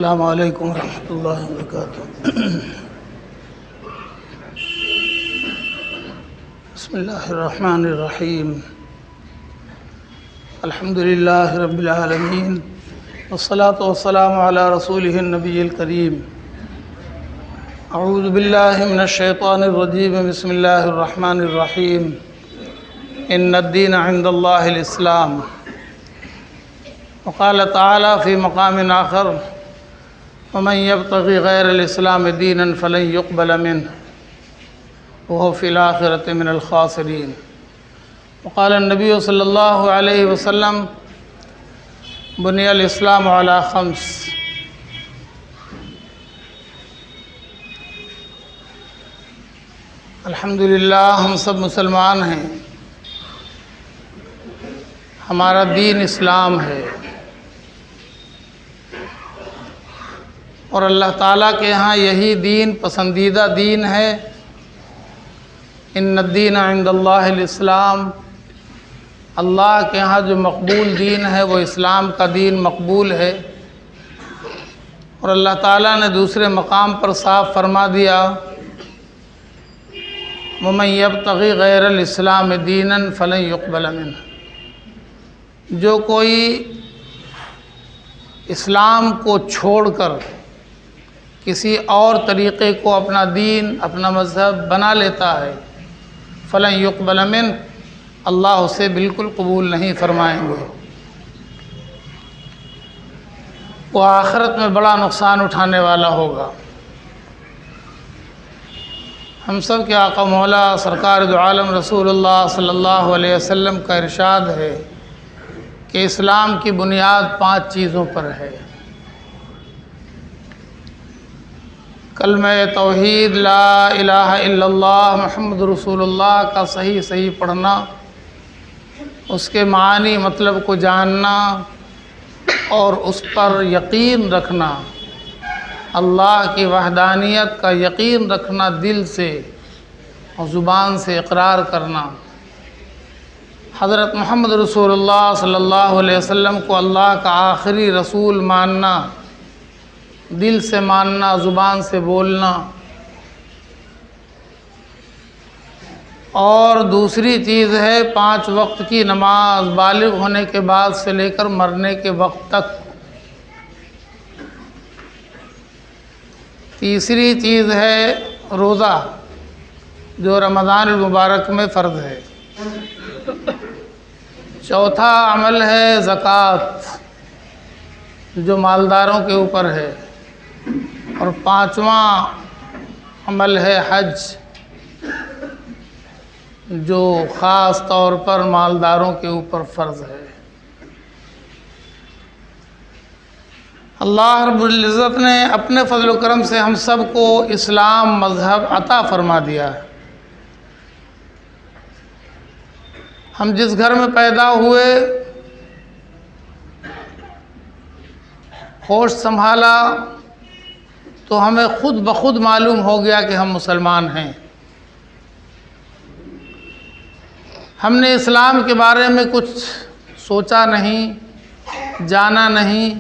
السلام علیکم ورحمۃ اللہ وبرکاتہ۔ بسم اللہ الرحمن الرحیم۔ الحمد للہ رب العالمین والصلاة والسلام علی رسولہ النبی الکریم۔ اعوذ باللہ من الشیطان الرجیم، بسم اللہ الرحمن الرحیم۔ ان الدین عند اللہ الاسلام۔ وقال تعالی فی مقام آخر، ومن يبتغي غير الإسلام دينا فلن يقبل منه وهو في الآخرة من الخاسرين۔ وقال النبي صلى الله عليه وسلم، بني الإسلام على خمس۔ الحمدللہ ہم سب مسلمان ہیں، ہمارا دین اسلام ہے، اور اللہ تعالیٰ کے ہاں یہی دین پسندیدہ دین ہے۔ ان الدین عند اللہ الاسلام، اللہ کے ہاں جو مقبول دین ہے وہ اسلام کا دین مقبول ہے۔ اور اللہ تعالیٰ نے دوسرے مقام پر صاف فرما دیا، ومن یبتغی غیر الاسلام دینا فلن یقبل منہ۔ جو کوئی اسلام کو چھوڑ کر کسی اور طریقے کو اپنا دین، اپنا مذہب بنا لیتا ہے، فلن یقبل منہ، اللہ اسے بالکل قبول نہیں فرمائیں گے۔ وہ آخرت میں بڑا نقصان اٹھانے والا ہوگا۔ ہم سب کے آقا مولا سرکار دو عالم رسول اللہ صلی اللہ علیہ وسلم کا ارشاد ہے کہ اسلام کی بنیاد 5 چیزوں پر ہے۔ کلمہ توحید، لا الہ الا اللہ محمد رسول اللہ کا صحیح پڑھنا، اس کے معنی مطلب کو جاننا اور اس پر یقین رکھنا، اللہ کی وحدانیت کا یقین رکھنا، دل سے اور زبان سے اقرار کرنا، حضرت محمد رسول اللہ صلی اللہ علیہ وسلم کو اللہ کا آخری رسول ماننا، دل سے ماننا، زبان سے بولنا، اور دوسری چیز ہے 5 وقت کی نماز، بالغ ہونے کے بعد سے لے کر مرنے کے وقت تک۔ تیسری چیز ہے روزہ، جو رمضان المبارک میں فرض ہے۔ چوتھا عمل ہے زکوٰۃ، جو مالداروں کے اوپر ہے، اور 5واں عمل ہے حج، جو خاص طور پر مالداروں کے اوپر فرض ہے۔ اللہ رب العزت نے اپنے فضل و کرم سے ہم سب کو اسلام مذہب عطا فرما دیا ہے۔ ہم جس گھر میں پیدا ہوئے، ہوش سنبھالا، تو ہمیں خود بخود معلوم ہو گیا کہ ہم مسلمان ہیں۔ ہم نے اسلام کے بارے میں کچھ سوچا نہیں، جانا نہیں،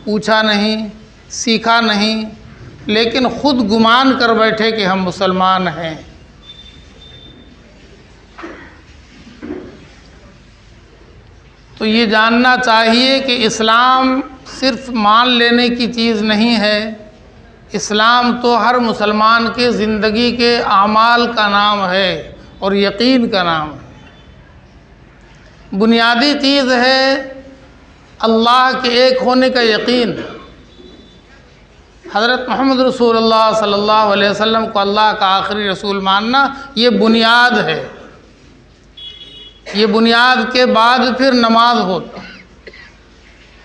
پوچھا نہیں، سیکھا نہیں، لیکن خود گمان کر بیٹھے کہ ہم مسلمان ہیں۔ تو یہ جاننا چاہیے کہ اسلام صرف مان لینے کی چیز نہیں ہے، اسلام تو ہر مسلمان کے زندگی کے اعمال کا نام ہے اور یقین کا نام ہے۔ بنیادی چیز ہے اللہ کے ایک ہونے کا یقین۔ حضرت محمد رسول اللہ صلی اللہ علیہ وسلم کو اللہ کا آخری رسول ماننا، یہ بنیاد ہے۔ یہ بنیاد کے بعد پھر نماز ہوتا۔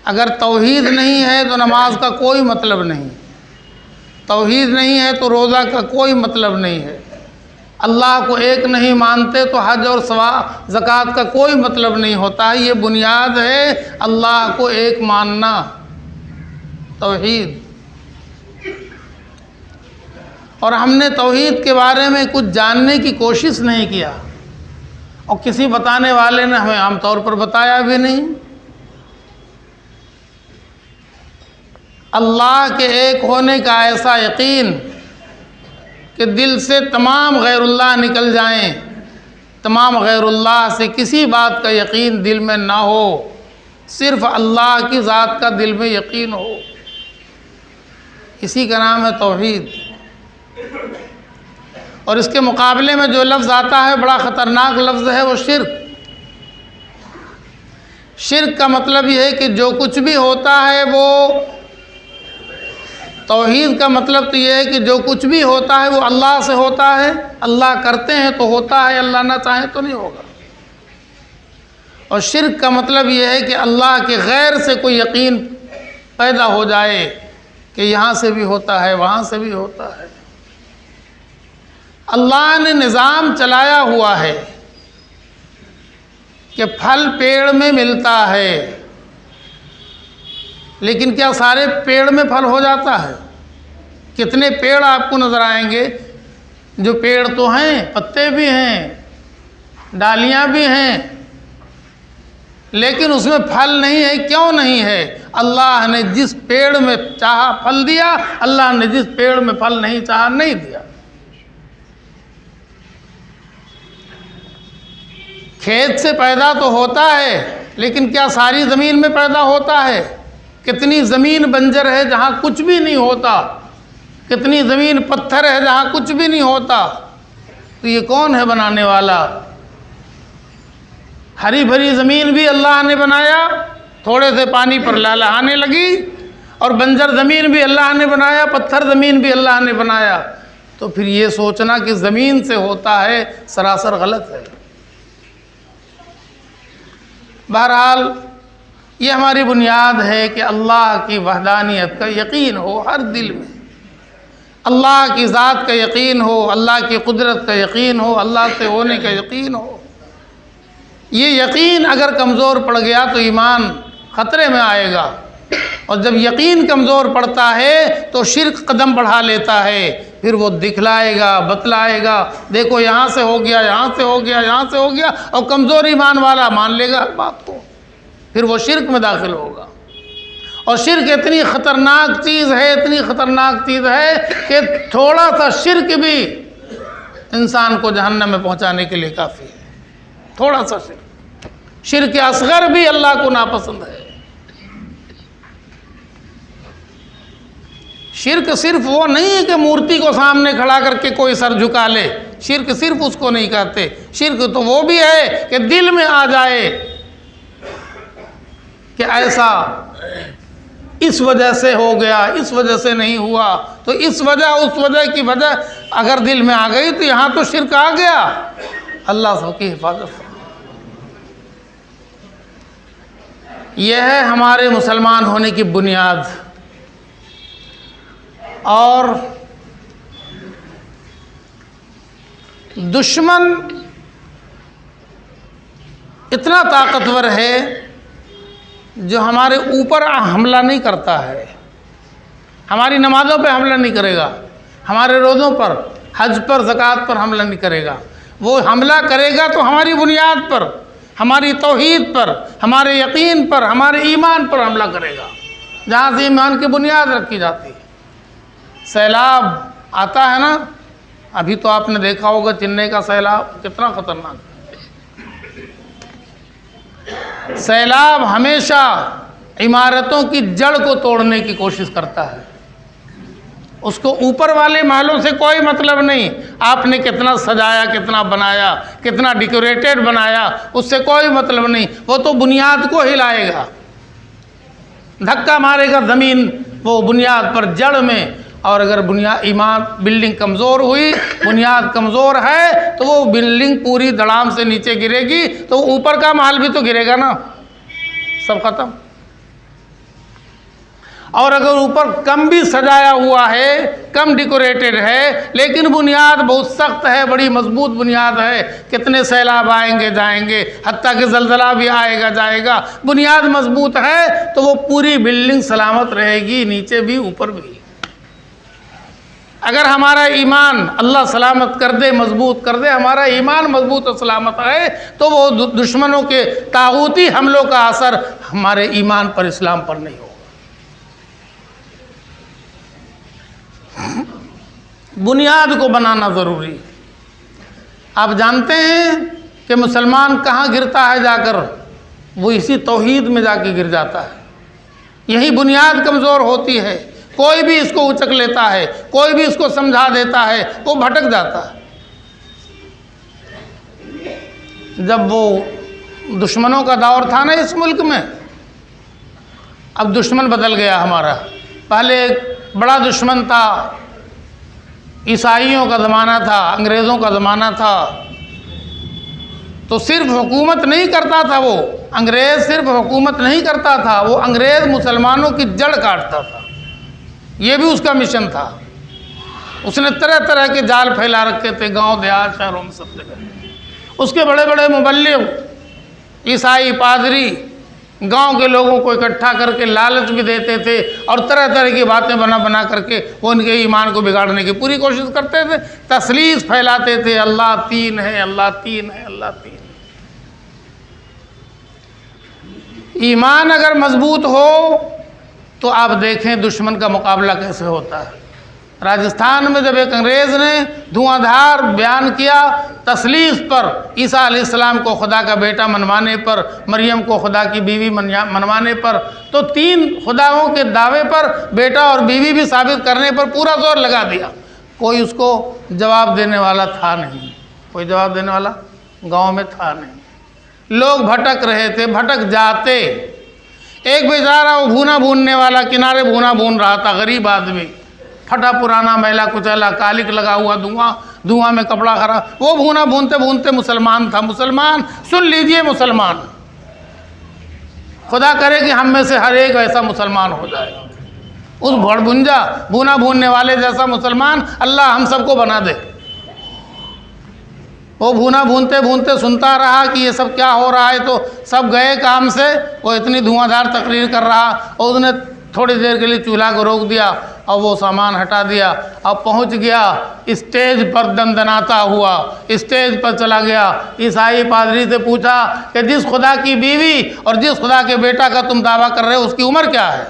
اگر توحید نہیں ہے تو نماز کا کوئی مطلب نہیں، توحید نہیں ہے تو روزہ کا کوئی مطلب نہیں ہے، اللہ کو ایک نہیں مانتے تو حج اور زکوٰۃ کا کوئی مطلب نہیں ہوتا ہے۔ یہ بنیاد ہے اللہ کو ایک ماننا، توحید۔ اور ہم نے توحید کے بارے میں کچھ جاننے کی کوشش نہیں کیا، اور کسی بتانے والے نے ہمیں عام طور پر بتایا بھی نہیں۔ اللہ کے ایک ہونے کا ایسا یقین کہ دل سے تمام غیر اللہ نکل جائیں، تمام غیر اللہ سے کسی بات کا یقین دل میں نہ ہو، صرف اللہ کی ذات کا دل میں یقین ہو، اسی کا نام ہے توحید۔ اور اس کے مقابلے میں جو لفظ آتا ہے بڑا خطرناک لفظ ہے، وہ شرک۔ شرک کا مطلب یہ ہے کہ جو کچھ بھی ہوتا ہے وہ، توحید کا مطلب تو یہ ہے کہ جو کچھ بھی ہوتا ہے وہ اللہ سے ہوتا ہے، اللہ کرتے ہیں تو ہوتا ہے، اللہ نہ چاہے تو نہیں ہوگا۔ اور شرک کا مطلب یہ ہے کہ اللہ کے غیر سے کوئی یقین پیدا ہو جائے کہ یہاں سے بھی ہوتا ہے، وہاں سے بھی ہوتا ہے۔ اللہ نے نظام چلایا ہوا ہے کہ پھل پیڑ میں ملتا ہے، لیکن کیا سارے پیڑ میں پھل ہو جاتا ہے؟ کتنے پیڑ آپ کو نظر آئیں گے جو پیڑ تو ہیں، پتے بھی ہیں، ڈالیاں بھی ہیں، لیکن اس میں پھل نہیں ہے۔ کیوں نہیں ہے؟ اللہ نے جس پیڑ میں چاہا پھل دیا، اللہ نے جس پیڑ میں پھل نہیں چاہا نہیں دیا۔ کھیت سے پیدا تو ہوتا ہے، لیکن کیا ساری زمین میں پیدا ہوتا ہے؟ کتنی زمین بنجر ہے جہاں کچھ بھی نہیں ہوتا، کتنی زمین پتھر ہے جہاں کچھ بھی نہیں ہوتا۔ تو یہ کون ہے بنانے والا؟ ہری بھری زمین بھی اللہ نے بنایا، تھوڑے سے پانی پر لہلہانے لگی، اور بنجر زمین بھی اللہ نے بنایا، پتھر زمین بھی اللہ نے بنایا۔ تو پھر یہ سوچنا کہ زمین سے ہوتا ہے سراسر غلط ہے۔ بہرحال یہ ہماری بنیاد ہے کہ اللہ کی وحدانیت کا یقین ہو ہر دل میں، اللہ کی ذات کا یقین ہو، اللہ کی قدرت کا یقین ہو، اللہ سے ہونے کا یقین ہو۔ یہ یقین اگر کمزور پڑ گیا تو ایمان خطرے میں آئے گا، اور جب یقین کمزور پڑتا ہے تو شرک قدم بڑھا لیتا ہے، پھر وہ دکھلائے گا، بتلائے گا، دیکھو یہاں سے ہو گیا، یہاں سے ہو گیا، یہاں سے ہو گیا، اور کمزور ایمان والا مان لے گا بات کو، پھر وہ شرک میں داخل ہوگا۔ اور شرک اتنی خطرناک چیز ہے، اتنی خطرناک چیز ہے کہ تھوڑا سا شرک بھی انسان کو جہنم میں پہنچانے کے لیے کافی ہے۔ تھوڑا سا شرک اصغر بھی اللہ کو ناپسند ہے۔ شرک صرف وہ نہیں ہے کہ مورتی کو سامنے کھڑا کر کے کوئی سر جھکا لے، شرک صرف اس کو نہیں کہتے۔ شرک تو وہ بھی ہے کہ دل میں آ جائے کہ ایسا اس وجہ سے ہو گیا، اس وجہ سے نہیں ہوا، تو اس وجہ اس وجہ کی وجہ اگر دل میں آ گئی تو یہاں تو شرک آ گیا۔ اللہ سب کی حفاظت۔ یہ ہے ہمارے مسلمان ہونے کی بنیاد۔ اور دشمن اتنا طاقتور ہے جو ہمارے اوپر حملہ نہیں کرتا ہے، ہماری نمازوں پہ حملہ نہیں کرے گا، ہمارے روزوں پر، حج پر، زکوٰۃ پر حملہ نہیں کرے گا۔ وہ حملہ کرے گا تو ہماری بنیاد پر، ہماری توحید پر، ہمارے یقین پر، ہمارے ایمان پر حملہ کرے گا، جہاں سے ایمان کی بنیاد رکھی جاتی ہے۔ سیلاب آتا ہے نا، ابھی تو آپ نے دیکھا ہوگا چنئی کا سیلاب کتنا خطرناک ہے۔ سیلاب ہمیشہ عمارتوں کی جڑ کو توڑنے کی کوشش کرتا ہے، اس کو اوپر والے محلوں سے کوئی مطلب نہیں، آپ نے کتنا سجایا، کتنا بنایا، کتنا ڈیکوریٹڈ بنایا، اس سے کوئی مطلب نہیں، وہ تو بنیاد کو ہلائے گا، دھکا مارے گا زمین وہ بنیاد پر، جڑ میں۔ اور اگر ایمان بلڈنگ کمزور ہوئی، بنیاد کمزور ہے، تو وہ بلڈنگ پوری دڑام سے نیچے گرے گی، تو اوپر کا محل بھی تو گرے گا نا، سب ختم۔ اور اگر اوپر کم بھی سجایا ہوا ہے، کم ڈیکوریٹڈ ہے، لیکن بنیاد بہت سخت ہے، بڑی مضبوط بنیاد ہے، کتنے سیلاب آئیں گے جائیں گے، حتیٰ کہ زلزلہ بھی آئے گا جائے گا، بنیاد مضبوط ہے تو وہ پوری بلڈنگ سلامت رہے گی، نیچے بھی اوپر بھی۔ اگر ہمارا ایمان اللہ سلامت کر دے، مضبوط کر دے، ہمارا ایمان مضبوط اور سلامت ہے، تو وہ دشمنوں کے طاغوتی حملوں کا اثر ہمارے ایمان پر، اسلام پر نہیں ہوگا۔ بنیاد کو بنانا ضروری۔ آپ جانتے ہیں کہ مسلمان کہاں گرتا ہے جا کر؟ وہ اسی توحید میں جا کے گر جاتا ہے۔ یہی بنیاد کمزور ہوتی ہے، کوئی بھی اس کو اچک لیتا ہے، کوئی بھی اس کو سمجھا دیتا ہے، وہ بھٹک جاتا ہے۔ جب وہ دشمنوں کا دور تھا نا اس ملک میں، اب دشمن بدل گیا ہمارا۔ پہلے ایک بڑا دشمن تھا، عیسائیوں کا زمانہ تھا، انگریزوں کا زمانہ تھا، تو صرف حکومت نہیں کرتا تھا وہ انگریز، صرف حکومت نہیں کرتا تھا وہ انگریز، مسلمانوں کی جڑ کاٹتا تھا۔ یہ بھی اس کا مشن تھا۔ اس نے طرح طرح کے جال پھیلا رکھے تھے گاؤں دیہات شہروں میں سب جگہ۔ اس کے بڑے بڑے مبلغ عیسائی پادری گاؤں کے لوگوں کو اکٹھا کر کے لالچ بھی دیتے تھے اور طرح طرح کی باتیں بنا کر کے وہ ان کے ایمان کو بگاڑنے کی پوری کوشش کرتے تھے، تثلیث پھیلاتے تھے، اللہ تین ہے، اللہ تین ہے، اللہ تین ہے۔ ایمان اگر مضبوط ہو تو آپ دیکھیں دشمن کا مقابلہ کیسے ہوتا ہے۔ راجستھان میں جب ایک انگریز نے دھواں دھار بیان کیا تثلیث پر، عیسیٰ علیہ السلام کو خدا کا بیٹا منوانے پر، مریم کو خدا کی بیوی منوانے پر، تو تین خداؤں کے دعوے پر بیٹا اور بیوی بھی ثابت کرنے پر پورا زور لگا دیا۔ کوئی اس کو جواب دینے والا تھا نہیں، کوئی جواب دینے والا گاؤں میں تھا نہیں۔ لوگ بھٹک رہے تھے، بھٹک جاتے۔ ایک بیچارہ وہ بھونا بھوننے والا کنارے بھونا بھون رہا تھا، غریب آدمی، پھٹا پرانا میلا کچیلا، کالک لگا ہوا، دھواں میں کپڑا خراب، وہ بھونا بھونتے بھونتے مسلمان تھا۔ مسلمان، سن لیجئے مسلمان، خدا کرے کہ ہم میں سے ہر ایک ایسا مسلمان ہو جائے، اس بھڑبھنجا بھونا بھوننے والے جیسا مسلمان اللہ ہم سب کو بنا دے۔ وہ بھونا بھونتے بھونتے سنتا رہا کہ یہ سب کیا ہو رہا ہے، تو سب گئے کام سے، وہ اتنی دھواں دھار تقریر کر رہا، اور اس نے تھوڑی دیر کے لیے چولہا کو روک دیا اور وہ سامان ہٹا دیا، اب پہنچ گیا اسٹیج پر دندناتا ہوا، اسٹیج پر چلا گیا۔ عیسائی پادری سے پوچھا کہ جس خدا کی بیوی اور جس خدا کے بیٹا کا تم دعویٰ کر رہے ہو اس کی عمر کیا ہے؟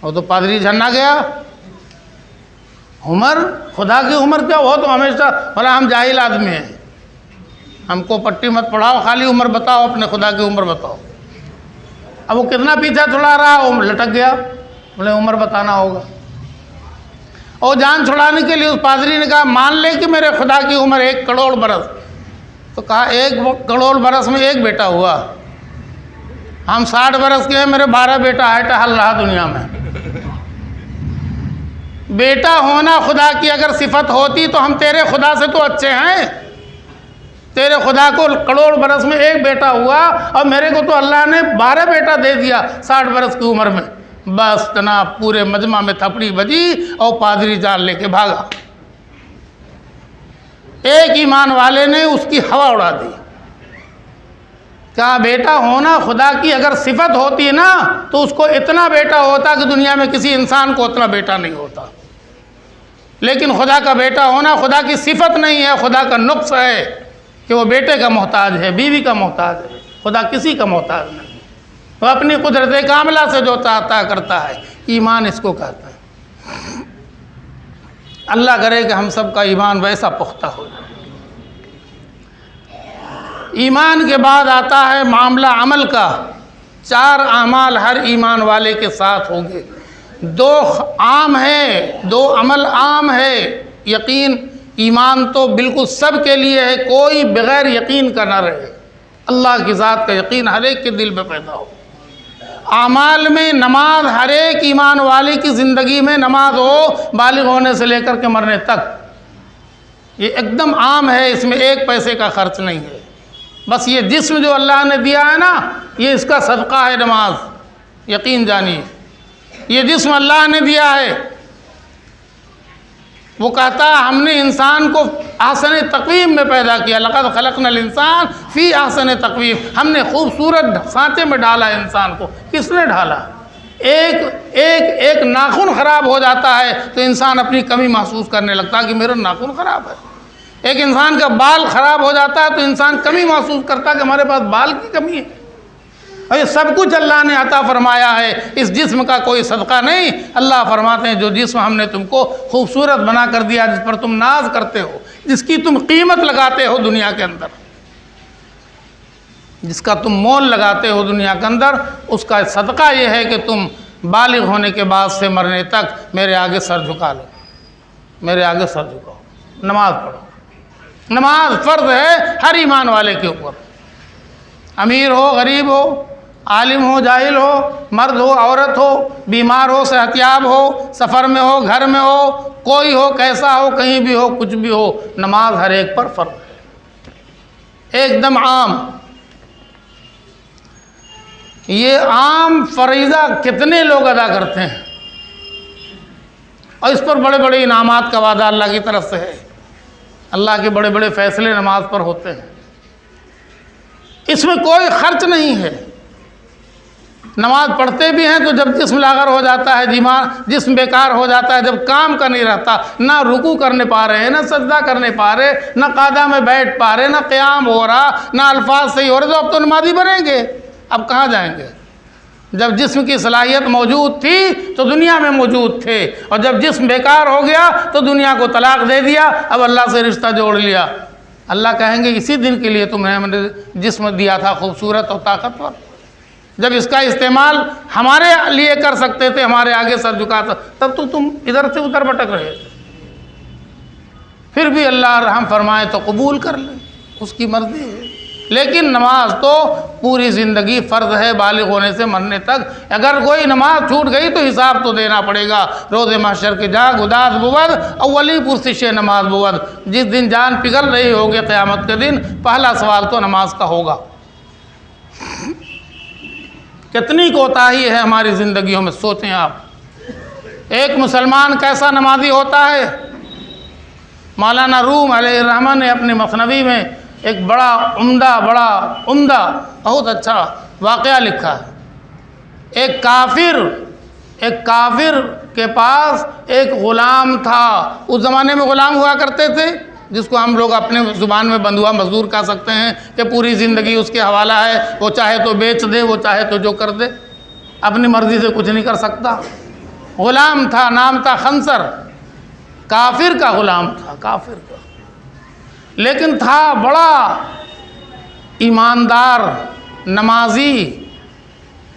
وہ تو پادری جھنا گیا، عمر خدا کی عمر کیا؟ وہ تو ہمیشہ بھلا ہم جاہل آدمی ہیں، ہم کو پٹی مت پڑھاؤ، خالی عمر بتاؤ، اپنے خدا کی عمر بتاؤ۔ اب وہ کتنا پیچھا چھڑا رہا، وہ لٹک گیا، بولے عمر بتانا ہوگا۔ اور جان چھڑانے کے لیے اس پادری نے کہا مان لے کہ میرے خدا کی عمر 1 کروڑ برس، تو کہا 1 کروڑ برس میں ایک بیٹا ہوا، ہم 60 برس کے ہیں، میرے 12 بیٹا ہے، ٹہل رہا دنیا میں۔ بیٹا ہونا خدا کی اگر صفت ہوتی تو ہم تیرے خدا سے تو اچھے ہیں، تیرے خدا کو کروڑ برس میں ایک بیٹا ہوا اور میرے کو تو اللہ نے 12 بیٹا دے دیا 60 برس کی عمر میں۔ بس جناب پورے مجمع میں تھپڑی بجی اور پادری جان لے کے بھاگا۔ ایک ایمان والے نے اس کی ہوا اڑا دی۔ کہا بیٹا ہونا خدا کی اگر صفت ہوتی ہے نا تو اس کو اتنا بیٹا ہوتا کہ دنیا میں کسی انسان کو اتنا بیٹا نہیں ہوتا، لیکن خدا کا بیٹا ہونا خدا کی صفت نہیں ہے، خدا کا نقص ہے کہ وہ بیٹے کا محتاج ہے، بیوی کا محتاج ہے، خدا کسی کا محتاج نہیں، وہ اپنی قدرت کاملہ سے جو چاہتا کرتا ہے۔ ایمان اس کو کہتا ہے۔ اللہ کرے کہ ہم سب کا ایمان ویسا پختہ ہو جائے۔ ایمان کے بعد آتا ہے معاملہ عمل کا۔ 4 اعمال ہر ایمان والے کے ساتھ ہوں گے، 2 عام ہے، 2 عمل عام ہے۔ یقین، ایمان تو بالکل سب کے لیے ہے، کوئی بغیر یقین کا نہ رہے۔ اللہ کی ذات کا یقین ہر ایک کے دل میں پیدا ہو۔ اعمال میں نماز، ہر ایک ایمان والے کی زندگی میں نماز ہو، بالغ ہونے سے لے کر کے مرنے تک، یہ ایک دم عام ہے، اس میں 1 پیسے کا خرچ نہیں ہے۔ بس یہ جسم جو اللہ نے دیا ہے نا، یہ اس کا صدقہ ہے نماز، یقین جانیے۔ یہ جسم اللہ نے دیا ہے، وہ کہتا ہم نے انسان کو احسن تقویم میں پیدا کیا، لقد خلقنا الانسان فی احسن تقویم، ہم نے خوبصورت سانچے میں ڈالا انسان کو۔ کس نے ڈالا؟ ایک ناخن خراب ہو جاتا ہے تو انسان اپنی کمی محسوس کرنے لگتا ہے کہ میرا ناخن خراب ہے۔ ایک انسان کا بال خراب ہو جاتا ہے تو انسان کمی محسوس کرتا ہے کہ ہمارے پاس بال کی کمی ہے۔ اور یہ سب کچھ اللہ نے عطا فرمایا ہے، اس جسم کا کوئی صدقہ نہیں۔ اللہ فرماتے ہیں جو جسم ہم نے تم کو خوبصورت بنا کر دیا، جس پر تم ناز کرتے ہو، جس کی تم قیمت لگاتے ہو دنیا کے اندر، جس کا تم مول لگاتے ہو دنیا کے اندر، اس کا صدقہ یہ ہے کہ تم بالغ ہونے کے بعد سے مرنے تک میرے آگے سر جھکا لو، میرے آگے سر جھکاؤ، نماز پڑھو۔ نماز فرض ہے ہر ایمان والے کے اوپر، امیر ہو غریب ہو، عالم ہو جاہل ہو، مرد ہو عورت ہو، بیمار ہو صحت یاب ہو، سفر میں ہو گھر میں ہو، کوئی ہو کیسا ہو، کہیں بھی ہو کچھ بھی ہو، نماز ہر ایک پر فرض ہے، ایک دم عام۔ یہ عام فریضہ کتنے لوگ ادا کرتے ہیں، اور اس پر بڑے بڑے انعامات کا وعدہ اللہ کی طرف سے ہے، اللہ کے بڑے بڑے فیصلے نماز پر ہوتے ہیں، اس میں کوئی خرچ نہیں ہے۔ نماز پڑھتے بھی ہیں تو جب جسم لاغر ہو جاتا ہے، جسم بیکار ہو جاتا ہے، جب کام کا نہیں رہتا، نہ رکوع کرنے پا رہے ہیں، نہ سجدہ کرنے پا رہے، نہ قعدہ میں بیٹھ پا رہے، نہ قیام ہو رہا، نہ الفاظ صحیح ہو رہے، تو اب تو نمازی بنیں گے، اب کہاں جائیں گے؟ جب جسم کی صلاحیت موجود تھی تو دنیا میں موجود تھے، اور جب جسم بیکار ہو گیا تو دنیا کو طلاق دے دیا، اب اللہ سے رشتہ جوڑ لیا۔ اللہ کہیں گے اسی دن کے لیے تمہیں میں نے جسم دیا تھا خوبصورت اور طاقتور، جب اس کا استعمال ہمارے لیے کر سکتے تھے، ہمارے آگے سر جھکاتا، تب تو تم ادھر سے ادھر بھٹک رہے تھے۔ پھر بھی اللہ رحم فرمائے تو قبول کر لیں، اس کی مرضی ہے۔ لیکن نماز تو پوری زندگی فرض ہے، بالغ ہونے سے مرنے تک۔ اگر کوئی نماز چھوٹ گئی تو حساب تو دینا پڑے گا، روز محشر کے جاگ اداس بود، اولی پرسش نماز بود۔ جس دن جان پگھل رہی ہوگی قیامت کے دن، پہلا سوال تو نماز کا ہوگا۔ کتنی کوتاہی ہے ہماری زندگیوں میں، سوچیں آپ۔ ایک مسلمان کیسا نمازی ہوتا ہے؟ مولانا روم علیہ الرحمہ نے اپنے مثنوی میں ایک بڑا عمدہ بہت اچھا واقعہ لکھا ہے۔ ایک کافر کے پاس ایک غلام تھا۔ اس زمانے میں غلام ہوا کرتے تھے، جس کو ہم لوگ اپنے زبان میں بندھوا مزدور کہہ سکتے ہیں، کہ پوری زندگی اس کے حوالہ ہے، وہ چاہے تو بیچ دے، وہ چاہے تو جو کر دے، اپنی مرضی سے کچھ نہیں کر سکتا۔ غلام تھا، نام تھا خنصر، کافر کا غلام تھا، کافر کا، لیکن تھا بڑا ایماندار، نمازی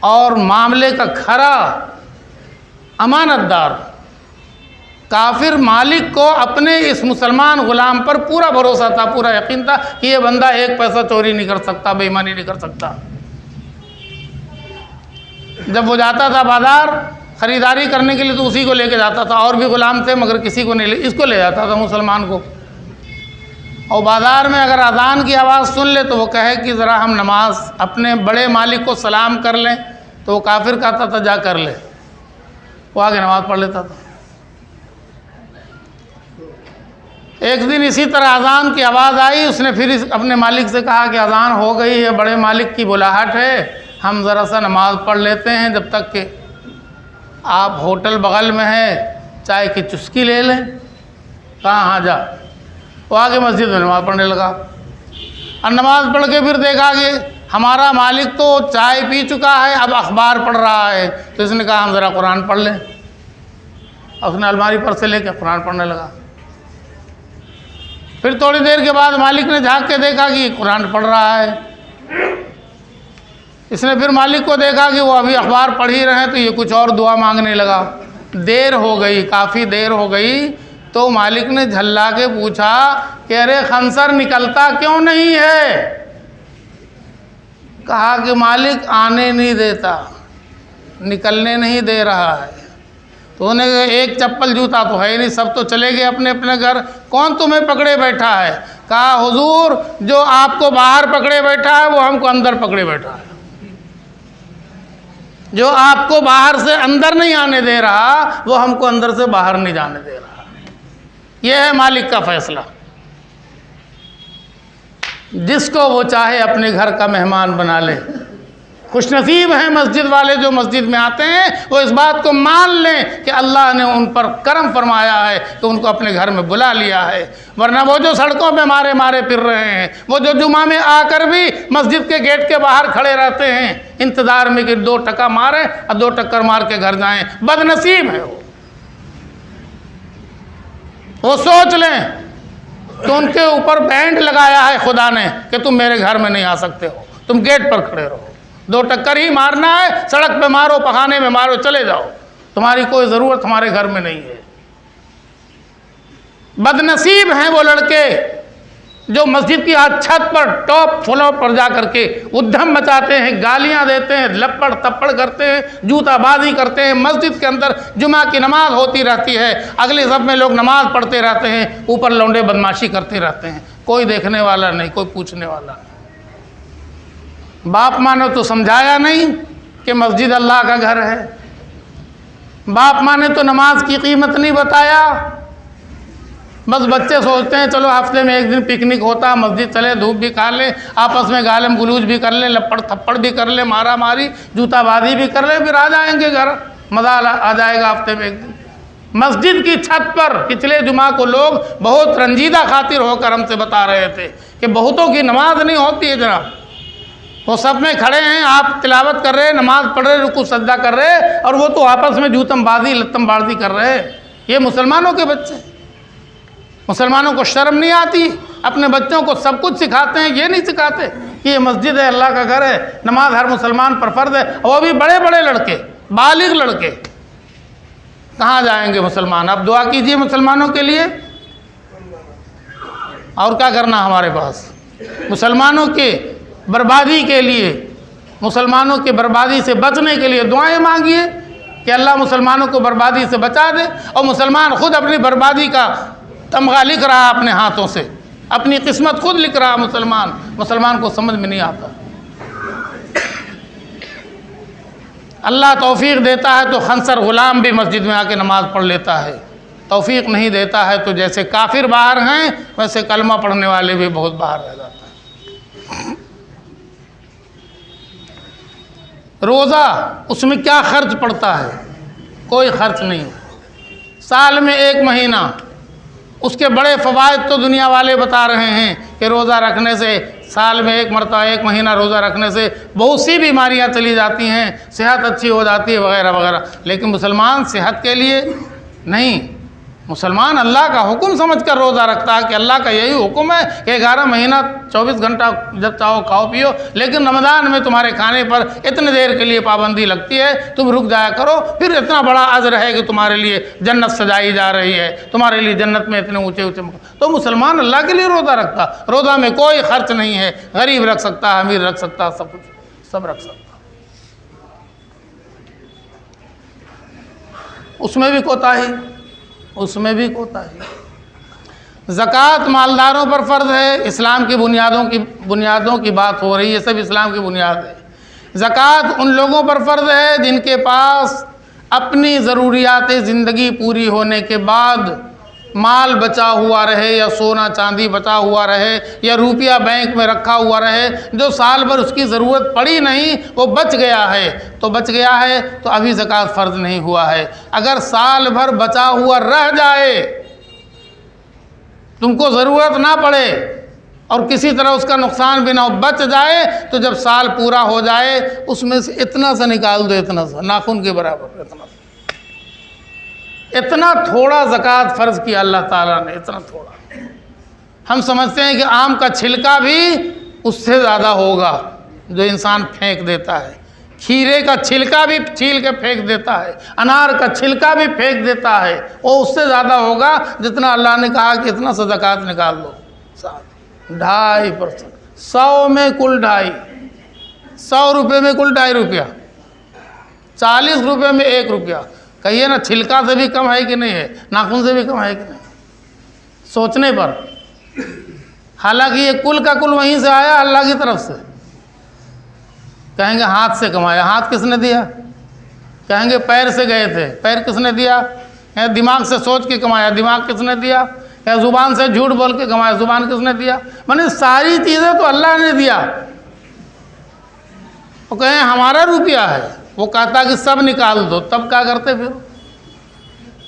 اور معاملے کا کھرا امانت دار۔ کافر مالک کو اپنے اس مسلمان غلام پر پورا بھروسہ تھا، پورا یقین تھا کہ یہ بندہ ایک پیسہ چوری نہیں کر سکتا، بے ایمانی نہیں کر سکتا۔ جب وہ جاتا تھا بازار خریداری کرنے کے لیے تو اسی کو لے کے جاتا تھا، اور بھی غلام تھے مگر کسی کو نہیں، اس کو لے جاتا تھا مسلمان کو۔ اور بازار میں اگر اذان کی آواز سن لے تو وہ کہے کہ ذرا ہم نماز اپنے بڑے مالک کو سلام کر لیں، تو وہ کافر کہتا تھا جا کر لے، وہ آگے نماز پڑھ لیتا تھا۔ ایک دن اسی طرح اذان کی آواز آئی، اس نے پھر اپنے مالک سے کہا کہ اذان ہو گئی ہے، بڑے مالک کی بلاہٹ ہے، ہم ذرا سا نماز پڑھ لیتے ہیں جب تک کہ آپ ہوٹل بغل میں ہے، چائے کی چسکی لے لیں۔ کہاں؟ ہاں جا۔ وہ آگے مسجد میں نماز پڑھنے لگا، اور نماز پڑھ کے پھر دیکھا کہ ہمارا مالک تو چائے پی چکا ہے، اب اخبار پڑھ رہا ہے، تو اس نے کہا ہم ذرا قرآن پڑھ لیں۔ اس نے الماری پر سے لے کے قرآن پڑھنے لگا۔ پھر تھوڑی دیر کے بعد مالک نے جھانک کے دیکھا کہ قرآن پڑھ رہا ہے۔ اس نے پھر مالک کو دیکھا کہ وہ ابھی اخبار پڑھ ہی رہے ہیں، تو یہ کچھ اور دعا مانگنے لگا۔ دیر ہو گئی، کافی دیر ہو گئی، تو مالک نے جھلا کے پوچھا کہ ارے خنصر نکلتا کیوں نہیں ہے؟ کہا کہ مالک آنے نہیں دیتا، نکلنے نہیں دے رہا ہے۔ تو انہوں نے کہا ایک چپل جوتا تو ہے ہی نہیں، سب تو چلے گئے اپنے اپنے گھر، کون تمہیں پکڑے بیٹھا ہے؟ کہا حضور جو آپ کو باہر پکڑے بیٹھا ہے وہ ہم کو اندر پکڑے بیٹھا ہے، جو آپ کو باہر سے اندر نہیں آنے دے رہا وہ ہم کو اندر سے باہر نہیں جانے دے رہا۔ یہ ہے مالک کا فیصلہ، جس کو وہ چاہے اپنے گھر کا مہمان بنا لے، خوش نصیب ہیں مسجد والے جو مسجد میں آتے ہیں، وہ اس بات کو مان لیں کہ اللہ نے ان پر کرم فرمایا ہے کہ ان کو اپنے گھر میں بلا لیا ہے۔ ورنہ وہ جو سڑکوں پہ مارے مارے پھر رہے ہیں، وہ جو جمعہ میں آ کر بھی مسجد کے گیٹ کے باہر کھڑے رہتے ہیں انتظار میں کہ 2 ٹکا ماریں اور 2 ٹکر مار کے گھر جائیں، بد نصیب ہے وہ سوچ لیں تو ان کے اوپر بینڈ لگایا ہے خدا نے کہ تم میرے گھر میں نہیں آ سکتے ہو، تم گیٹ پر کھڑے رہو، 2 ٹکر ہی مارنا ہے، سڑک پہ مارو، پخانے میں مارو، چلے جاؤ، تمہاری کوئی ضرورت ہمارے گھر میں نہیں ہے۔ بد نصیب ہیں وہ لڑکے جو مسجد کی چھت پر ٹاپ فلور پر جا کر کے ادھم مچاتے ہیں، گالیاں دیتے ہیں، لپڑ تپڑ کرتے ہیں، جوتا بازی کرتے ہیں۔ مسجد کے اندر جمعہ کی نماز ہوتی رہتی ہے، اگلے صف میں لوگ نماز پڑھتے رہتے ہیں، اوپر لونڈے بدماشی کرتے رہتے ہیں، کوئی دیکھنے والا نہیں، کوئی پوچھنے والا نہیں۔ باپ ماں نے تو سمجھایا نہیں کہ مسجد اللہ کا گھر ہے، باپ ماں نے تو نماز کی قیمت نہیں بتایا، بس بچے سوچتے ہیں چلو ہفتے میں 1 دن پکنک ہوتا، مسجد چلے، دھوپ بھی کھا لیں، آپس میں گالم گلوچ بھی کر لیں، لپڑ تھپڑ بھی کر لیں، مارا ماری جوتا بازی بھی کر لیں، پھر آ جائیں گے گھر، مزہ آ جائے گا ہفتے میں 1 دن۔ مسجد کی چھت پر پچھلے جمعہ کو لوگ بہت رنجیدہ خاطر ہو کر ہم سے بتا رہے تھے کہ بہتوں کی نماز نہیں ہوتی ہے جناب، وہ سب میں کھڑے ہیں، آپ تلاوت کر رہے، نماز پڑھ رہے، رکوع سجدہ کر رہے، اور وہ تو آپس میں جوتم بازی لتم بازی کر رہے۔ یہ مسلمانوں کے بچے، مسلمانوں کو شرم نہیں آتی؟ اپنے بچوں کو سب کچھ سکھاتے ہیں، یہ نہیں سکھاتے کہ یہ مسجد ہے، اللہ کا گھر ہے، نماز ہر مسلمان پر فرض ہے، اور وہ بھی بڑے بڑے لڑکے، بالغ لڑکے۔ کہاں جائیں گے مسلمان؟ اب دعا کیجئے مسلمانوں کے لیے، اور کیا کرنا ہمارے پاس؟ مسلمانوں کے بربادی کے لیے، مسلمانوں کے بربادی سے بچنے کے لیے دعائیں مانگیے کہ اللہ مسلمانوں کو بربادی سے بچا دے، اور مسلمان خود اپنی بربادی کا تمغہ لکھ رہا اپنے ہاتھوں سے، اپنی قسمت خود لکھ رہا مسلمان کو سمجھ میں نہیں آتا۔ اللہ توفیق دیتا ہے تو خنصر غلام بھی مسجد میں آ کے نماز پڑھ لیتا ہے، توفیق نہیں دیتا ہے تو جیسے کافر باہر ہیں ویسے کلمہ پڑھنے والے بھی بہت باہر رہ جاتے ہیں۔ روزہ، اس میں کیا خرچ پڑتا ہے؟ کوئی خرچ نہیں، سال میں 1 مہینہ، اس کے بڑے فوائد تو دنیا والے بتا رہے ہیں کہ روزہ رکھنے سے، سال میں 1 مرتبہ 1 مہینہ روزہ رکھنے سے بہت سی بیماریاں چلی جاتی ہیں، صحت اچھی ہو جاتی ہے وغیرہ وغیرہ، لیکن مسلمان صحت کے لیے نہیں، مسلمان اللہ کا حکم سمجھ کر روزہ رکھتا ہے کہ اللہ کا یہی حکم ہے کہ 11 مہینہ 24 گھنٹہ جب چاہو کھاؤ پیو، لیکن رمضان میں تمہارے کھانے پر اتنے دیر کے لیے پابندی لگتی ہے، تم رک جایا کرو، پھر اتنا بڑا اجر ہے کہ تمہارے لیے جنت سجائی جا رہی ہے، تمہارے لیے جنت میں اتنے اونچے اونچے تو مسلمان اللہ کے لیے روزہ رکھتا، روزہ میں کوئی خرچ نہیں ہے، غریب رکھ سکتا ہے، امیر رکھ سکتا ہے، سب کچھ سب رکھ سکتا، اس میں بھی کوتاہی، اس میں بھی کوتاہی۔ زکوٰۃ مالداروں پر فرض ہے، اسلام کی بنیادوں کی بات ہو رہی ہے، سب اسلام کی بنیاد ہے۔ زکوٰۃ ان لوگوں پر فرض ہے جن کے پاس اپنی ضروریات زندگی پوری ہونے کے بعد مال بچا ہوا رہے، یا سونا چاندی بچا ہوا رہے، یا روپیہ بینک میں رکھا ہوا رہے، جو سال بھر اس کی ضرورت پڑی نہیں، وہ بچ گیا ہے تو ابھی زکوٰۃ فرض نہیں ہوا ہے۔ اگر سال بھر بچا ہوا رہ جائے، تم کو ضرورت نہ پڑے اور کسی طرح اس کا نقصان بھی نہ ہو، بچ جائے، تو جب سال پورا ہو جائے اس میں سے اتنا سا نکال دو، اتنا سا ناخن کے برابر، اتنا تھوڑا زکوٰۃ فرض کیا اللہ تعالیٰ نے، اتنا تھوڑا۔ ہم سمجھتے ہیں کہ آم کا چھلکا بھی اس سے زیادہ ہوگا جو انسان پھینک دیتا ہے، کھیرے کا چھلکا بھی چھیل کے پھینک دیتا ہے، انار کا چھلکا بھی پھینک دیتا ہے، وہ اس سے زیادہ ہوگا جتنا اللہ نے کہا کہ اتنا سا زکوٰۃ نکال دو۔ 2.5%، 100 میں کل 2.5، 100 روپے میں کل 2.5 روپیہ، 40 روپے میں 1 روپیہ، کہیے نا چھلکا سے بھی کم ہے کہ نہیں ہے، ناخن سے بھی کم ہے کہ نہیں، سوچنے پر۔ حالانکہ یہ کل کا کل وہیں سے آیا اللہ کی طرف سے۔ کہیں گے ہاتھ سے کمایا، ہاتھ کس نے دیا؟ کہیں گے پیر سے گئے تھے، پیر کس نے دیا؟ دماغ سے سوچ کے کمایا، دماغ کس نے دیا؟ یا زبان سے جھوٹ بول کے کمایا، زبان کس نے دیا؟ ساری چیزیں تو اللہ نے دیا، وہ کہیں ہمارا روپیہ ہے، وہ کہتا کہ سب نکال دو، تب کیا کرتے پھر؟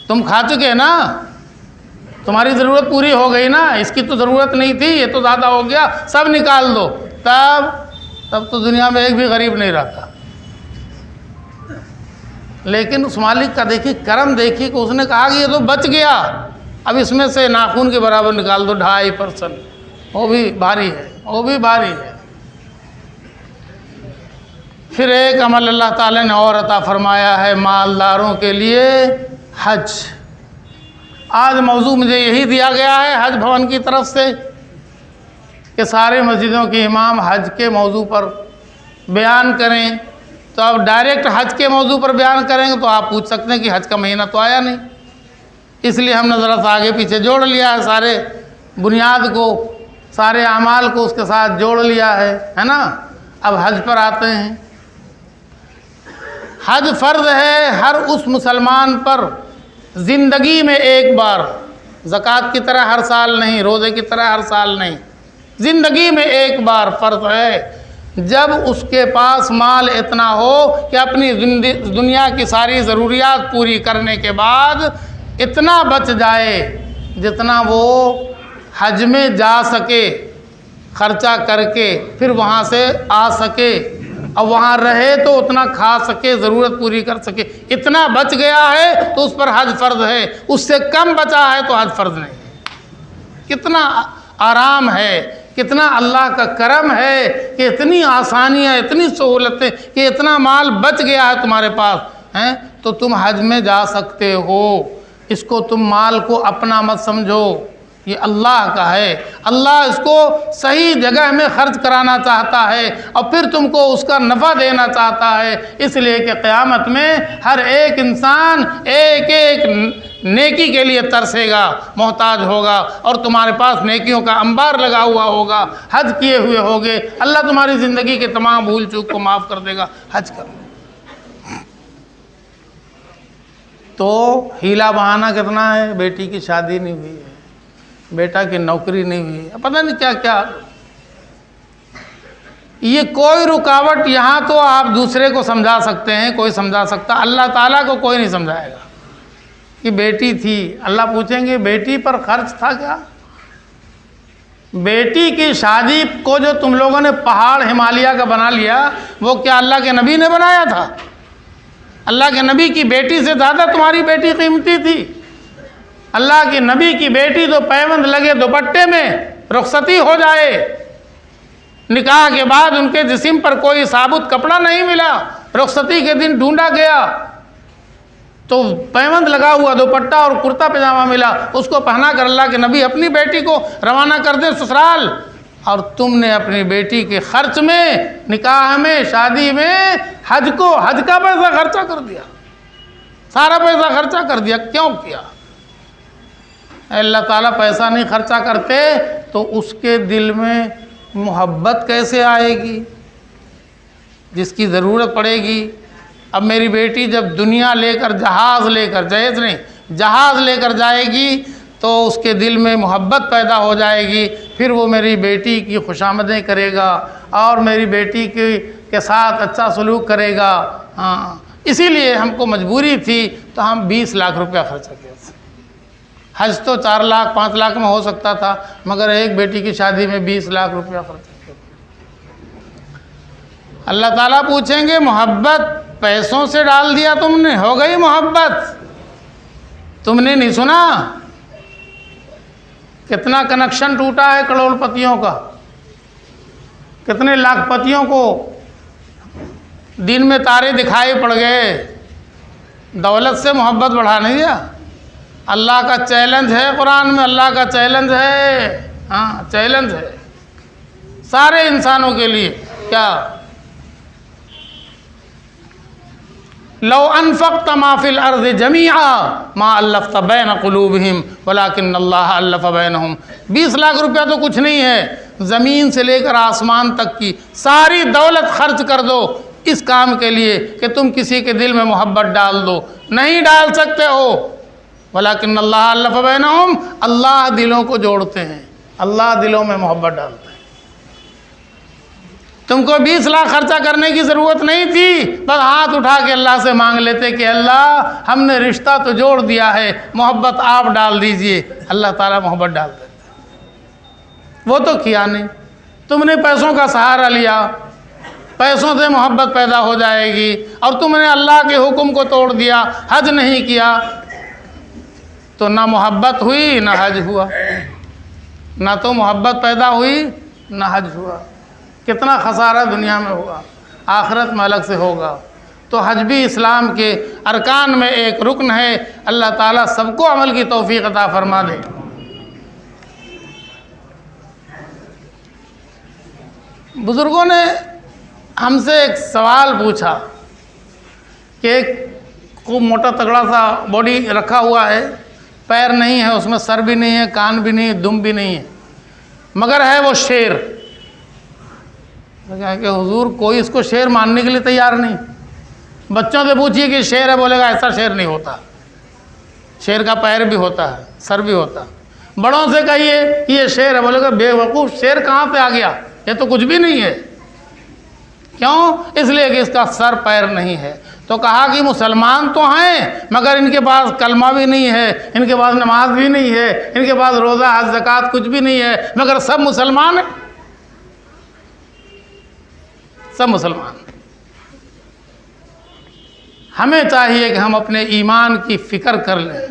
تم کھا چکے نا، تمہاری ضرورت پوری ہو گئی نا، اس کی تو ضرورت نہیں تھی، یہ تو زیادہ ہو گیا، سب نکال دو، تب تو دنیا میں ایک بھی غریب نہیں رہتا۔ لیکن اس مالک کا دیکھیے کرم، دیکھیے کہ اس نے کہا کہ یہ تو بچ گیا، اب اس میں سے ناخن کے برابر نکال دو 2.5%، وہ بھی بھاری ہے، وہ بھی بھاری ہے۔ پھر ایک عمل اللہ تعالیٰ نے اور عطا فرمایا ہے مالداروں کے لیے، حج۔ آج موضوع مجھے یہی دیا گیا ہے حج بھون کی طرف سے کہ سارے مسجدوں کے امام حج کے موضوع پر بیان کریں، تو اب ڈائریکٹ حج کے موضوع پر بیان کریں گے تو آپ پوچھ سکتے ہیں کہ حج کا مہینہ تو آیا نہیں، اس لیے ہم نے ذرا سا آگے پیچھے جوڑ لیا ہے، سارے بنیاد کو، سارے اعمال کو اس کے ساتھ جوڑ لیا ہے نا۔ اب حج پر آتے ہیں۔ حج فرض ہے ہر اس مسلمان پر زندگی میں ایک بار، زکوٰۃ کی طرح ہر سال نہیں، روزے کی طرح ہر سال نہیں، زندگی میں ایک بار فرض ہے۔ جب اس کے پاس مال اتنا ہو کہ اپنی دنیا کی ساری ضروریات پوری کرنے کے بعد اتنا بچ جائے جتنا وہ حج میں جا سکے، خرچہ کر کے پھر وہاں سے آ سکے، اور وہاں رہے تو اتنا کھا سکے، ضرورت پوری کر سکے، اتنا بچ گیا ہے تو اس پر حج فرض ہے، اس سے کم بچا ہے تو حج فرض نہیں ہے۔ کتنا آرام ہے، کتنا اللہ کا کرم ہے کہ اتنی آسانیاں، اتنی سہولتیں، کہ اتنا مال بچ گیا ہے تمہارے پاس ہیں تو تم حج میں جا سکتے ہو۔ اس کو تم مال کو اپنا مت سمجھو، یہ اللہ کا ہے، اللہ اس کو صحیح جگہ میں خرچ کرانا چاہتا ہے اور پھر تم کو اس کا نفع دینا چاہتا ہے، اس لیے کہ قیامت میں ہر ایک انسان ایک ایک نیکی کے لیے ترسے گا، محتاج ہوگا، اور تمہارے پاس نیکیوں کا انبار لگا ہوا ہوگا، حج کیے ہوئے ہوگے، اللہ تمہاری زندگی کے تمام بھول چوک کو معاف کر دے گا، حج کر لو۔ تو ہیلا بہانہ کتنا ہے، بیٹی کی شادی نہیں ہوئی ہے، بیٹا کی نوکری نہیں ہوئی ہے، پتہ نہیں کیا کیا، یہ کوئی رکاوٹ، یہاں تو آپ دوسرے کو سمجھا سکتے ہیں، کوئی سمجھا سکتا، اللہ تعالیٰ کو کوئی نہیں سمجھائے گا کہ بیٹی تھی۔ اللہ پوچھیں گے بیٹی پر خرچ تھا کیا؟ بیٹی کی شادی کو جو تم لوگوں نے پہاڑ ہمالیہ کا بنا لیا، وہ کیا اللہ کے نبی نے بنایا تھا؟ اللہ کے نبی کی بیٹی سے زیادہ تمہاری بیٹی قیمتی تھی۔ اللہ کے نبی کی بیٹی تو پیوند لگے دوپٹے میں رخصتی ہو جائے، نکاح کے بعد ان کے جسم پر کوئی ثابت کپڑا نہیں ملا، رخصتی کے دن ڈھونڈا گیا تو پیوند لگا ہوا دوپٹہ اور کرتا پجامہ ملا، اس کو پہنا کر اللہ کے نبی اپنی بیٹی کو روانہ کر دیں سسرال، اور تم نے اپنی بیٹی کے خرچ میں، نکاح میں، شادی میں، حج کا پیسہ خرچہ کر دیا، سارا پیسہ خرچہ کر دیا۔ کیوں کیا؟ اللہ تعالیٰ پیسہ نہیں خرچہ کرتے تو اس کے دل میں محبت کیسے آئے گی؟ جس کی ضرورت پڑے گی۔ اب میری بیٹی جب دنیا لے کر جہاز لے کر جائے گی تو اس کے دل میں محبت پیدا ہو جائے گی، پھر وہ میری بیٹی کی خوشامدیں کرے گا اور میری بیٹی کے ساتھ اچھا سلوک کرے گا۔ ہاں، اسی لیے ہم کو مجبوری تھی تو ہم 20 لاکھ روپیہ خرچہ کیا۔ حج تو 4 لاکھ 5 لاکھ میں ہو سکتا تھا، مگر ایک بیٹی کی شادی میں 20 لاکھ روپیہ خرچ کیا۔ اللہ تعالیٰ پوچھیں گے محبت پیسوں سے ڈال دیا تم نے، ہو گئی محبت؟ تم نے نہیں سنا کتنا کنیکشن ٹوٹا ہے کروڑ پتیوں کا، کتنے لاکھ پتیوں کو دن میں تارے دکھائی پڑ گئے، دولت سے محبت بڑھا نہیں دیا۔ اللہ کا چیلنج ہے قرآن میں، اللہ کا چیلنج ہے، ہاں چیلنج ہے سارے انسانوں کے لیے۔ کیا؟ لو انفقت ما فی الارض جمیعا ما الفت بین قلوبہم ولکن اللہ الف بینہم۔ 20 لاکھ روپیہ تو کچھ نہیں ہے، زمین سے لے کر آسمان تک کی ساری دولت خرچ کر دو اس کام کے لیے کہ تم کسی کے دل میں محبت ڈال دو، نہیں ڈال سکتے ہو۔ ولیکن اللہ الف بینہم، اللہ دلوں کو جوڑتے ہیں، اللہ دلوں میں محبت ڈالتے ہیں۔ تم کو 20 لاکھ خرچہ کرنے کی ضرورت نہیں تھی، بس ہاتھ اٹھا کے اللہ سے مانگ لیتے کہ اللہ ہم نے رشتہ تو جوڑ دیا ہے، محبت آپ ڈال دیجئے، اللہ تعالیٰ محبت ڈال دیتے۔ وہ تو کیا نہیں، تم نے پیسوں کا سہارا لیا، پیسوں سے محبت پیدا ہو جائے گی، اور تم نے اللہ کے حکم کو توڑ دیا، حج نہیں کیا، تو نہ محبت ہوئی نہ حج ہوا، نہ تو محبت پیدا ہوئی نہ حج ہوا۔ کتنا خسارہ دنیا میں ہوا، آخرت میں الگ سے ہوگا۔ تو حج بھی اسلام کے ارکان میں ایک رکن ہے۔ اللہ تعالیٰ سب کو عمل کی توفیق عطا فرما دے۔ بزرگوں نے ہم سے ایک سوال پوچھا کہ ایک خوب موٹا تگڑا سا باڈی رکھا ہوا ہے، پیر نہیں ہے، اس میں سر بھی نہیں ہے، کان بھی نہیں ہے، دم بھی نہیں ہے، مگر ہے وہ شیر۔ کہا کہ حضور کوئی اس کو شیر ماننے کے لیے تیار نہیں۔ بچوں سے پوچھیے کہ شیر ہے، بولے گا ایسا شیر نہیں ہوتا، شیر کا پیر بھی ہوتا ہے، سر بھی ہوتا ہے۔ بڑوں سے کہیے کہ یہ شیر ہے، بولے گا بے وقوف، شیر کہاں سے آ گیا، یہ تو کچھ بھی نہیں ہے۔ کیوں؟ اس لیے کہ اس کا سر پیر نہیں ہے۔ تو کہا کہ مسلمان تو ہیں مگر ان کے پاس کلمہ بھی نہیں ہے، ان کے پاس نماز بھی نہیں ہے، ان کے پاس روزہ حج زکوٰۃ کچھ بھی نہیں ہے، مگر سب مسلمان ہیں، سب مسلمان۔ ہمیں چاہیے کہ ہم اپنے ایمان کی فکر کر لیں،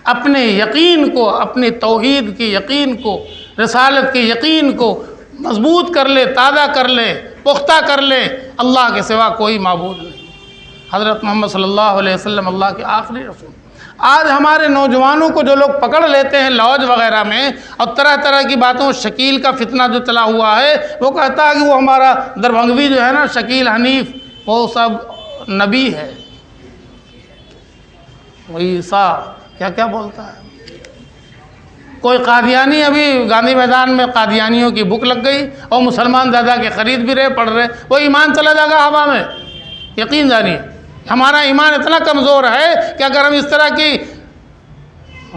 اپنے یقین کو، اپنی توحید کی یقین کو، رسالت کی یقین کو مضبوط کر لے، تازہ کر لے، پختہ کر لے۔ اللہ کے سوا کوئی معبود نہیں۔ حضرت محمد صلی اللہ علیہ وسلم اللہ کے آخری رسول۔ آج ہمارے نوجوانوں کو جو لوگ پکڑ لیتے ہیں لاج وغیرہ میں اور طرح طرح کی باتوں، شکیل کا فتنہ جو چلا ہوا ہے، وہ کہتا ہے کہ وہ ہمارا دربھنگوی جو ہے نا شکیل حنیف، وہ سب نبی ہے، وہ عیسیٰ کیا کیا بولتا ہے۔ کوئی قادیانی، ابھی گاندھی میدان میں قادیانیوں کی بک لگ گئی اور مسلمان دادا کے خرید بھی رہے، پڑھ رہے، وہ ایمان چلا جائے گا ہوا میں، یقین جانیے۔ ہمارا ایمان اتنا کمزور ہے کہ اگر ہم اس طرح کی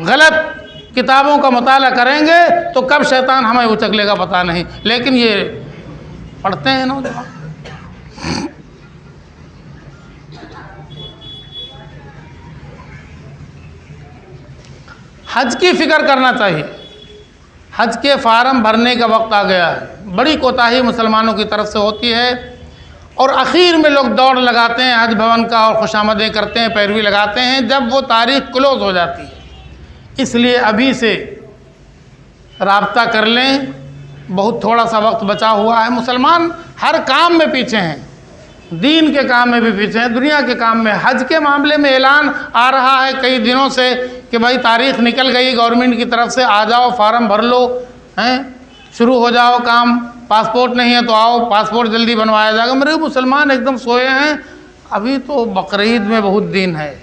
غلط کتابوں کا مطالعہ کریں گے تو کب شیطان ہمیں اچک لے گا پتہ نہیں، لیکن یہ پڑھتے ہیں نوجوان۔ حج کی فکر کرنا چاہیے۔ حج کے فارم بھرنے کا وقت آ گیا ہے۔ بڑی کوتاہی مسلمانوں کی طرف سے ہوتی ہے، اور اخیر میں لوگ دوڑ لگاتے ہیں حج بھون کا اور خوشامدیں کرتے ہیں، پیروی لگاتے ہیں جب وہ تاریخ کلوز ہو جاتی ہے۔ اس لیے ابھی سے رابطہ کر لیں، بہت تھوڑا سا وقت بچا ہوا ہے۔ مسلمان ہر کام میں پیچھے ہیں، دین کے کام میں بھی پیچھے ہیں، دنیا کے کام میں۔ حج کے معاملے میں اعلان آ رہا ہے کئی دنوں سے کہ بھائی تاریخ نکل گئی گورنمنٹ کی طرف سے، آ جاؤ فارم بھر لو، شروع ہو جاؤ کام۔ پاسپورٹ نہیں ہے تو آؤ، پاسپورٹ جلدی بنوایا جائے گا۔ میرے مسلمان ایک دم سوئے ہیں، ابھی تو بقرعید میں بہت دن ہے۔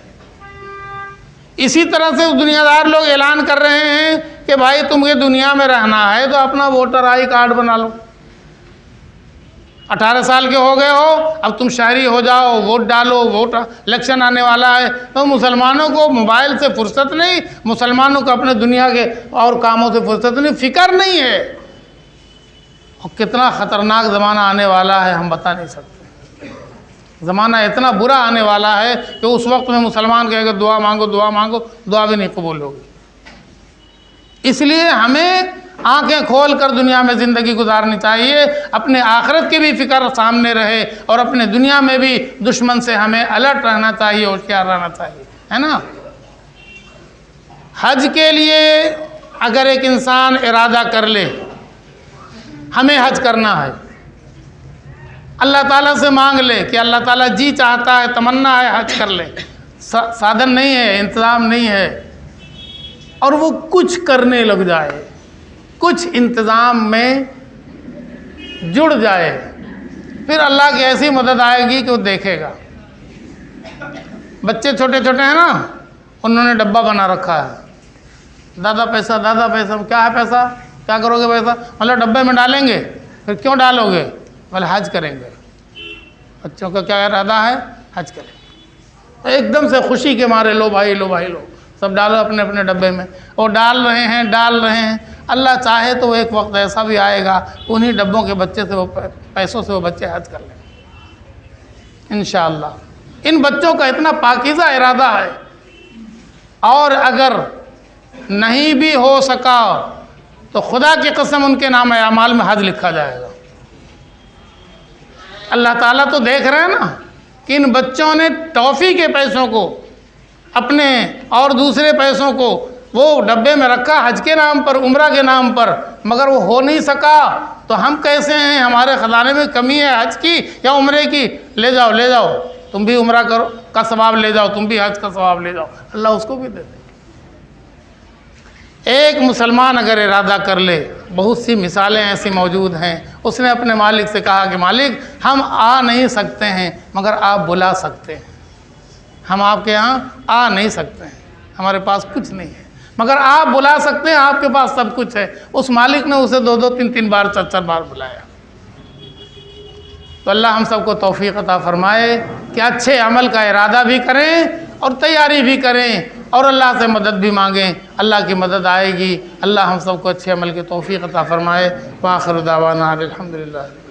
اسی طرح سے دنیا دار لوگ اعلان کر رہے ہیں کہ بھائی تم یہ دنیا میں رہنا ہے تو اپنا ووٹر آئی کارڈ بنا لو، 18 سال کے ہو گئے ہو، اب تم شہری ہو جاؤ، ووٹ ڈالو، ووٹ الیکشن آنے والا ہے۔ تو مسلمانوں کو موبائل سے فرصت نہیں، مسلمانوں کو اپنے دنیا کے اور کاموں سے فرصت نہیں، فکر نہیں ہے۔ اور کتنا خطرناک زمانہ آنے والا ہے ہم بتا نہیں سکتے۔ زمانہ اتنا برا آنے والا ہے کہ اس وقت میں مسلمان کہے گا دعا مانگو، دعا مانگو، دعا بھی نہیں قبول ہوگی۔ اس لیے ہمیں آنکھیں کھول کر دنیا میں زندگی گزارنی چاہیے، اپنے آخرت کی بھی فکر سامنے رہے، اور اپنے دنیا میں بھی دشمن سے ہمیں الرٹ رہنا چاہیے، ہوشیار رہنا چاہیے، ہے نا۔ حج کے لیے اگر ایک انسان ارادہ کر لے ہمیں حج کرنا ہے، اللہ تعالیٰ سے مانگ لے کہ اللہ تعالیٰ جی چاہتا ہے، تمنا ہے حج کر لے، سادھن نہیں ہے، انتظام نہیں ہے، اور وہ کچھ کرنے لگ جائے، کچھ انتظام میں جڑ جائے، پھر اللہ کی ایسی مدد آئے گی کہ وہ دیکھے گا۔ بچے چھوٹے چھوٹے ہیں نا، انہوں نے ڈبہ بنا رکھا ہے، دادا پیسہ، دادا پیسہ، کیا ہے پیسہ، کیا کرو گے پیسہ؟ مطلب ڈبے میں ڈالیں گے، پھر کیوں ڈالو گے؟ بولے حج کریں گے۔ بچوں کا کیا ارادہ ہے؟ حج کریں گے۔ ایک دم سے خوشی کے مارے لو بھائی، لو بھائی، لو، سب ڈالو اپنے اپنے ڈبے میں. وہ ڈال رہے ہیں. اللہ چاہے تو ایک وقت ایسا بھی آئے گا انہی ڈبوں کے بچے سے وہ پیسوں سے وہ بچے حج کر لیں گے انشاءاللہ. ان بچوں کا اتنا پاکیزہ ارادہ ہے، اور اگر نہیں بھی ہو سکا تو خدا کی قسم ان کے نام اعمال میں حج لکھا جائے گا. اللہ تعالیٰ تو دیکھ رہے ہیں نا کہ ان بچوں نے ٹافی کے پیسوں کو اپنے اور دوسرے پیسوں کو وہ ڈبے میں رکھا حج کے نام پر، عمرہ کے نام پر، مگر وہ ہو نہیں سکا. تو ہم کیسے ہیں؟ ہمارے خزانے میں کمی ہے حج کی یا عمرے کی؟ لے جاؤ تم بھی عمرہ کرو کا ثواب لے جاؤ، تم بھی حج کا ثواب لے جاؤ، اللہ اس کو بھی دے دے. ایک مسلمان اگر ارادہ کر لے، بہت سی مثالیں ایسی موجود ہیں. اس نے اپنے مالک سے کہا کہ مالک ہم آ نہیں سکتے ہیں مگر آپ بلا سکتے ہیں. ہم آپ کے یہاں آ نہیں سکتے ہیں، ہمارے پاس کچھ نہیں ہے، مگر آپ بلا سکتے ہیں، آپ کے پاس سب کچھ ہے. اس مالک نے اسے 2 3 بار 4 بار بلایا. تو اللہ ہم سب کو توفیق عطا فرمائے کہ اچھے عمل کا ارادہ بھی کریں اور تیاری بھی کریں اور اللہ سے مدد بھی مانگیں. اللہ کی مدد آئے گی. اللہ ہم سب کو اچھے عمل کی توفیق عطا فرمائے. وآخر دعوانا الحمدللہ.